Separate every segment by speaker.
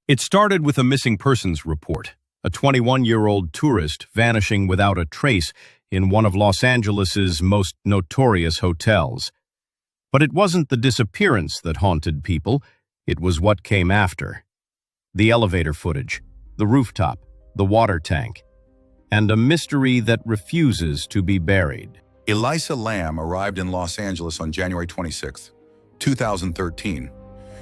Speaker 1: It started with a missing persons report, a 21-year-old tourist vanishing without a trace in one of Los Angeles's most notorious hotels. But it wasn't the disappearance that haunted people, it was what came after. The elevator footage, the rooftop, the water tank, and a mystery that refuses to be buried.
Speaker 2: Elisa Lam arrived in Los Angeles on January 26, 2013.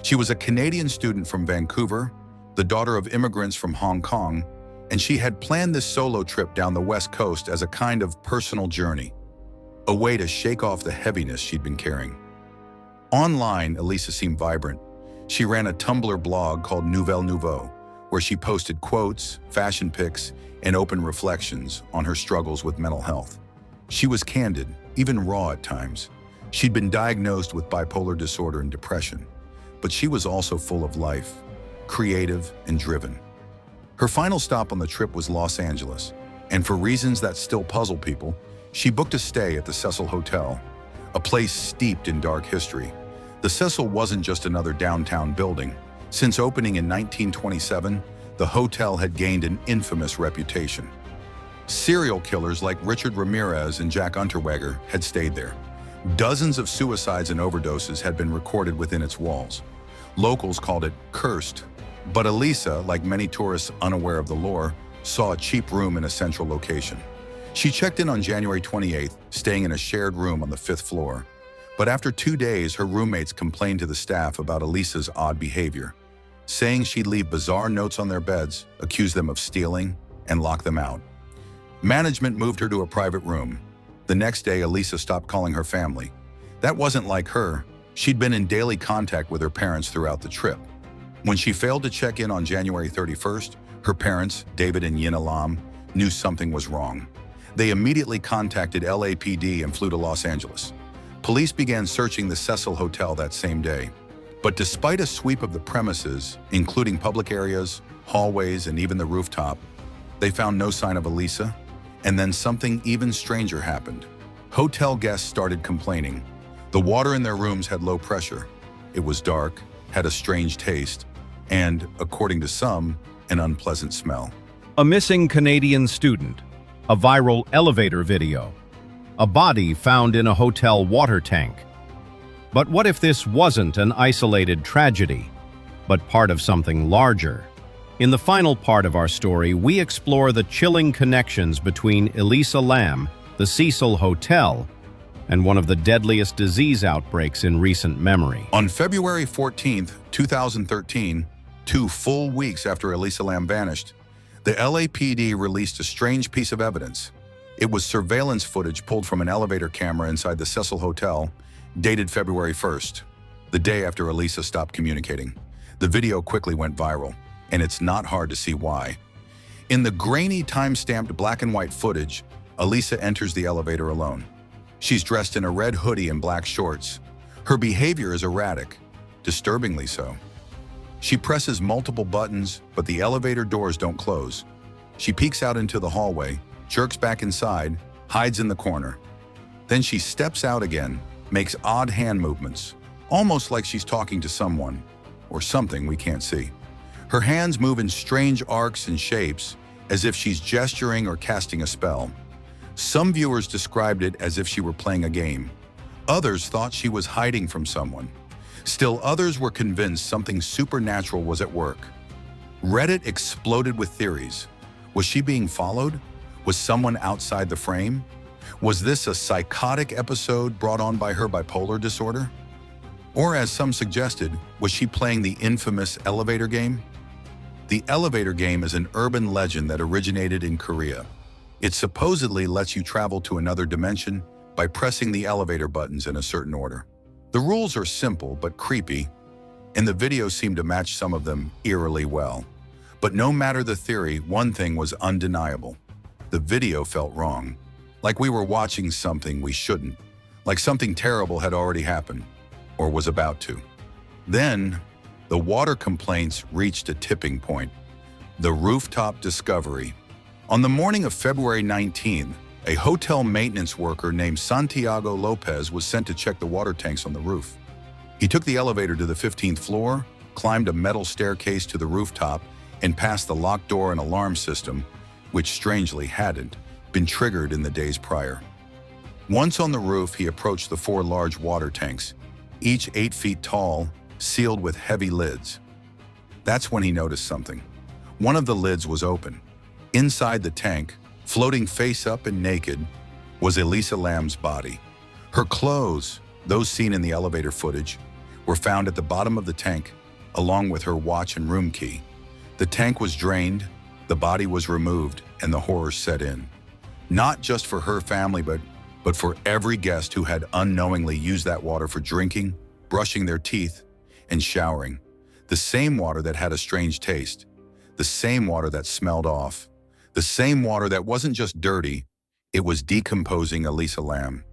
Speaker 2: She was a Canadian student from Vancouver, the daughter of immigrants from Hong Kong, and she had planned this solo trip down the West Coast as a kind of personal journey, a way to shake off the heaviness she'd been carrying. Online, Elisa seemed vibrant. She ran a Tumblr blog called Nouvelle Nouveau, where she posted quotes, fashion pics, and open reflections on her struggles with mental health. She was candid, even raw at times. She'd been diagnosed with bipolar disorder and depression, but she was also full of life, creative and driven. Her final stop on the trip was Los Angeles, and for reasons that still puzzle people, she booked a stay at the Cecil Hotel, a place steeped in dark history. The Cecil wasn't just another downtown building. Since opening in 1927, the hotel had gained an infamous reputation. Serial killers like Richard Ramirez and Jack Unterweger had stayed there. Dozens of suicides and overdoses had been recorded within its walls. Locals called it cursed, but Elisa, like many tourists unaware of the lore, saw a cheap room in a central location. She checked in on January 28th, staying in a shared room on the 5th floor. But after 2 days, her roommates complained to the staff about Elisa's odd behavior, saying she'd leave bizarre notes on their beds, accuse them of stealing, and lock them out. Management moved her to a private room. The next day, Elisa stopped calling her family. That wasn't like her. She'd been in daily contact with her parents throughout the trip. When she failed to check in on January 31st, her parents, David and Elisa Lam, knew something was wrong. They immediately contacted LAPD and flew to Los Angeles. Police began searching the Cecil Hotel that same day. But despite a sweep of the premises, including public areas, hallways, and even the rooftop, they found no sign of Elisa. And then something even stranger happened. Hotel guests started complaining. The water in their rooms had low pressure. It was dark, had a strange taste, and, according to some, an unpleasant smell.
Speaker 1: A missing Canadian student, a viral elevator video, a body found in a hotel water tank. But what if this wasn't an isolated tragedy, but part of something larger? In the final part of our story, we explore the chilling connections between Elisa Lam, the Cecil Hotel, and one of the deadliest disease outbreaks in recent memory.
Speaker 2: On February 14, 2013, 2 full weeks after Elisa Lam vanished, the LAPD released a strange piece of evidence. It was surveillance footage pulled from an elevator camera inside the Cecil Hotel, dated February 1st, the day after Elisa stopped communicating. The video quickly went viral, and it's not hard to see why. In the grainy, time-stamped black and white footage, Elisa enters the elevator alone. She's dressed in a red hoodie and black shorts. Her behavior is erratic, disturbingly so. She presses multiple buttons, but the elevator doors don't close. She peeks out into the hallway, jerks back inside, hides in the corner. Then she steps out again, makes odd hand movements, almost like she's talking to someone, or something we can't see. Her hands move in strange arcs and shapes, as if she's gesturing or casting a spell. Some viewers described it as if she were playing a game. Others thought she was hiding from someone. Still others were convinced something supernatural was at work. Reddit exploded with theories. Was she being followed? Was someone outside the frame? Was this a psychotic episode brought on by her bipolar disorder? Or, as some suggested, was she playing the infamous elevator game? The elevator game is an urban legend that originated in Korea. It supposedly lets you travel to another dimension by pressing the elevator buttons in a certain order. The rules are simple but creepy, and the video seemed to match some of them eerily well. But no matter the theory, one thing was undeniable. The video felt wrong, like we were watching something we shouldn't, like something terrible had already happened, or was about to. Then, the water complaints reached a tipping point. The rooftop discovery. On the morning of February 19th, a hotel maintenance worker named Santiago Lopez was sent to check the water tanks on the roof. He took the elevator to the 15th floor, climbed a metal staircase to the rooftop, and passed the locked door and alarm system, which strangely hadn't been triggered in the days prior. Once on the roof, he approached the 4 large water tanks, each 8 feet tall, sealed with heavy lids. That's when he noticed something. One of the lids was open. Inside the tank, floating face up and naked, was Elisa Lam's body. Her clothes, those seen in the elevator footage, were found at the bottom of the tank, along with her watch and room key. The tank was drained, the body was removed, and the horror set in. Not just for her family, but for every guest who had unknowingly used that water for drinking, brushing their teeth, and showering. The same water that had a strange taste. The same water that smelled off. The same water that wasn't just dirty, it was decomposing Elisa Lam.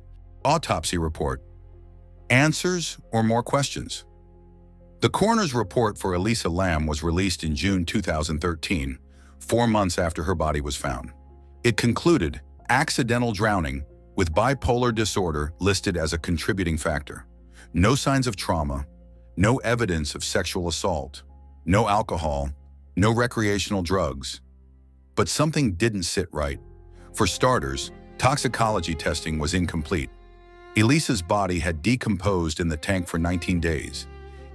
Speaker 2: Autopsy report. Answers or more questions? The coroner's report for Elisa Lam was released in June 2013, 4 months after her body was found. It concluded accidental drowning with bipolar disorder listed as a contributing factor. No signs of trauma, no evidence of sexual assault, no alcohol, no recreational drugs. But something didn't sit right. For starters, toxicology testing was incomplete. Elisa's body had decomposed in the tank for 19 days,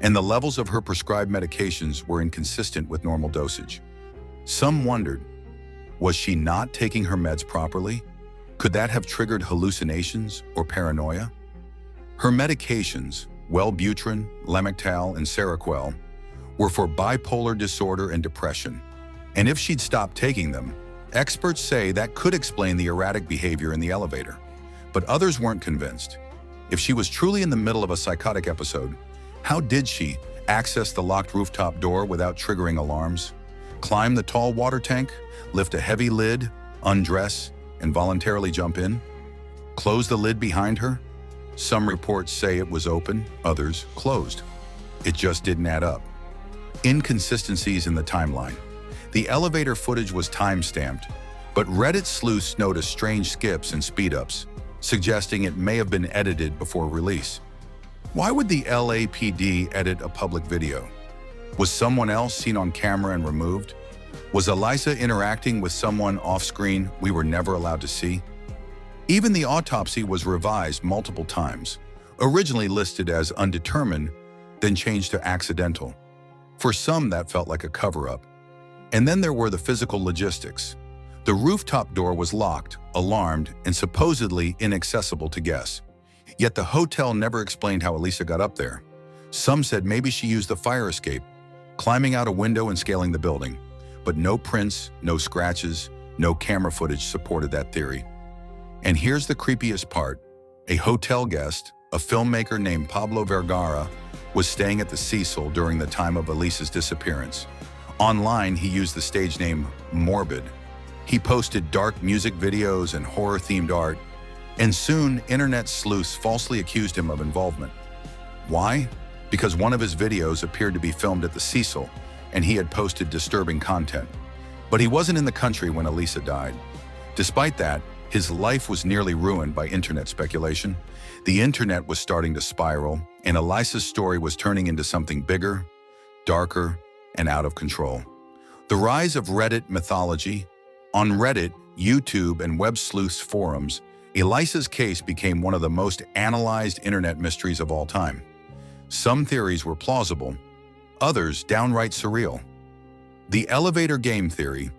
Speaker 2: and the levels of her prescribed medications were inconsistent with normal dosage. Some wondered, was she not taking her meds properly? Could that have triggered hallucinations or paranoia? Her medications, Wellbutrin, Lamictal, and Seroquel, were for bipolar disorder and depression. And if she'd stopped taking them, experts say that could explain the erratic behavior in the elevator. But others weren't convinced. If she was truly in the middle of a psychotic episode, how did she access the locked rooftop door without triggering alarms, climb the tall water tank, lift a heavy lid, undress, and voluntarily jump in? Close the lid behind her? Some reports say it was open, others closed. It just didn't add up. Inconsistencies in the timeline. The elevator footage was time-stamped, but Reddit sleuths noticed strange skips and speed-ups, suggesting it may have been edited before release. Why would the LAPD edit a public video? Was someone else seen on camera and removed? Was Elisa interacting with someone off-screen we were never allowed to see? Even the autopsy was revised multiple times, originally listed as undetermined, then changed to accidental. For some, that felt like a cover-up. And then there were the physical logistics. The rooftop door was locked, alarmed, and supposedly inaccessible to guests. Yet the hotel never explained how Elisa got up there. Some said maybe she used the fire escape, climbing out a window and scaling the building. But no prints, no scratches, no camera footage supported that theory. And here's the creepiest part. A hotel guest, a filmmaker named Pablo Vergara, was staying at the Cecil during the time of Elisa's disappearance. Online, he used the stage name Morbid. He posted dark music videos and horror-themed art, and soon internet sleuths falsely accused him of involvement. Why? Because one of his videos appeared to be filmed at the Cecil, and he had posted disturbing content. But he wasn't in the country when Elisa died. Despite that, his life was nearly ruined by internet speculation. The internet was starting to spiral, and Elisa's story was turning into something bigger, darker, and out of control. The rise of Reddit mythology. On Reddit, YouTube, and web sleuths forums, Elisa's case became one of the most analyzed internet mysteries of all time. Some theories were plausible, others downright surreal. The elevator game theory.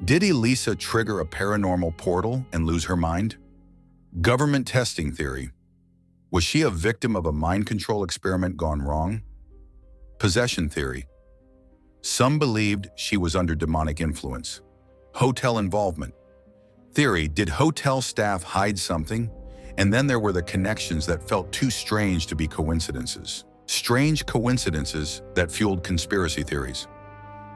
Speaker 2: Did Elisa trigger a paranormal portal and lose her mind? Government testing theory. Was she a victim of a mind control experiment gone wrong? Possession theory. Some believed she was under demonic influence. Hotel involvement. Theory, did hotel staff hide something? And then there were the connections that felt too strange to be coincidences. Strange coincidences that fueled conspiracy theories.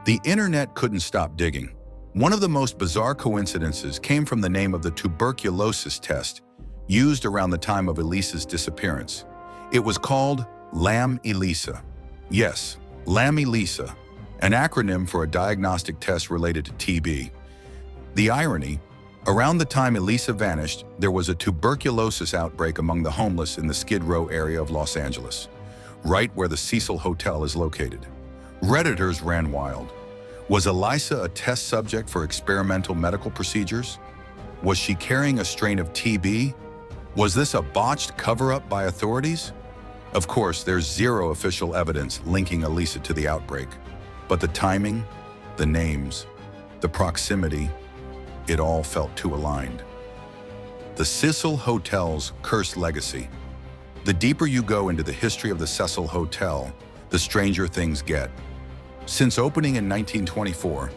Speaker 2: The internet couldn't stop digging. One of the most bizarre coincidences came from the name of the tuberculosis test used around the time of Elisa's disappearance. It was called Lam Elisa. Yes, Lam Elisa, an acronym for a diagnostic test related to TB. The irony, around the time Elisa vanished, there was a tuberculosis outbreak among the homeless in the Skid Row area of Los Angeles, right where the Cecil Hotel is located. Redditors ran wild. Was Elisa a test subject for experimental medical procedures? Was she carrying a strain of TB? Was this a botched cover-up by authorities? Of course, there's zero official evidence linking Elisa to the outbreak. But the timing, the names, the proximity, it all felt too aligned. The Cecil Hotel's cursed legacy. The deeper you go into the history of the Cecil Hotel, the stranger things get. Since opening in 1924,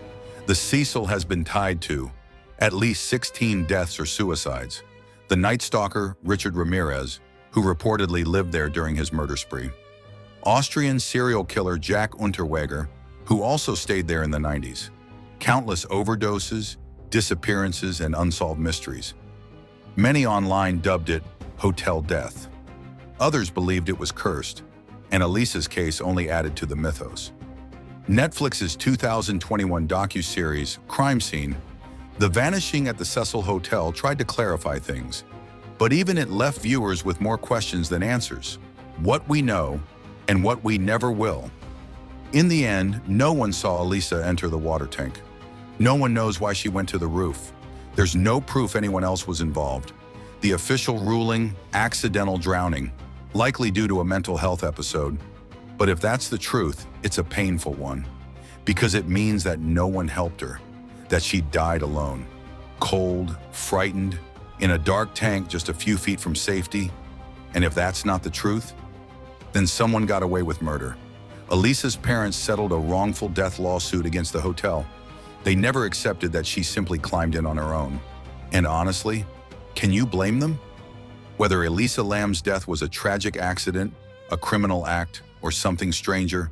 Speaker 2: the Cecil has been tied to at least 16 deaths or suicides. The Night Stalker, Richard Ramirez, who reportedly lived there during his murder spree. Austrian serial killer Jack Unterweger, who also stayed there in the 90s. Countless overdoses, disappearances, and unsolved mysteries. Many online dubbed it Hotel Death. Others believed it was cursed, and Elisa's case only added to the mythos. Netflix's 2021 docuseries, Crime Scene, The Vanishing at the Cecil Hotel, tried to clarify things, but even it left viewers with more questions than answers. What we know, and what we never will. In the end, no one saw Elisa enter the water tank. No one knows why she went to the roof. There's no proof anyone else was involved. The official ruling, accidental drowning, likely due to a mental health episode. But if that's the truth, it's a painful one, because it means that no one helped her, that she died alone, cold, frightened, in a dark tank just a few feet from safety. And if that's not the truth, then someone got away with murder. Elisa's parents settled a wrongful death lawsuit against the hotel. They never accepted that she simply climbed in on her own. And honestly, can you blame them? Whether Elisa Lam's death was a tragic accident, a criminal act, or something stranger,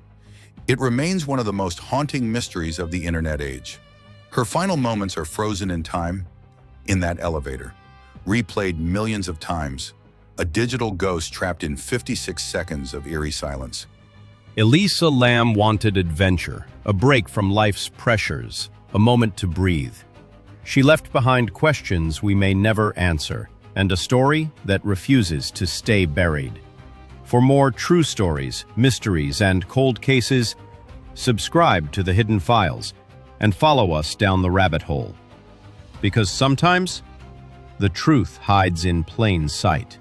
Speaker 2: it remains one of the most haunting mysteries of the internet age. Her final moments are frozen in time, in that elevator, replayed millions of times, a digital ghost trapped in 56 seconds of eerie silence.
Speaker 1: Elisa Lam wanted adventure, a break from life's pressures, a moment to breathe. She left behind questions we may never answer, and a story that refuses to stay buried. For more true stories, mysteries, and cold cases, subscribe to The Hidden Files and follow us down the rabbit hole. Because sometimes, the truth hides in plain sight.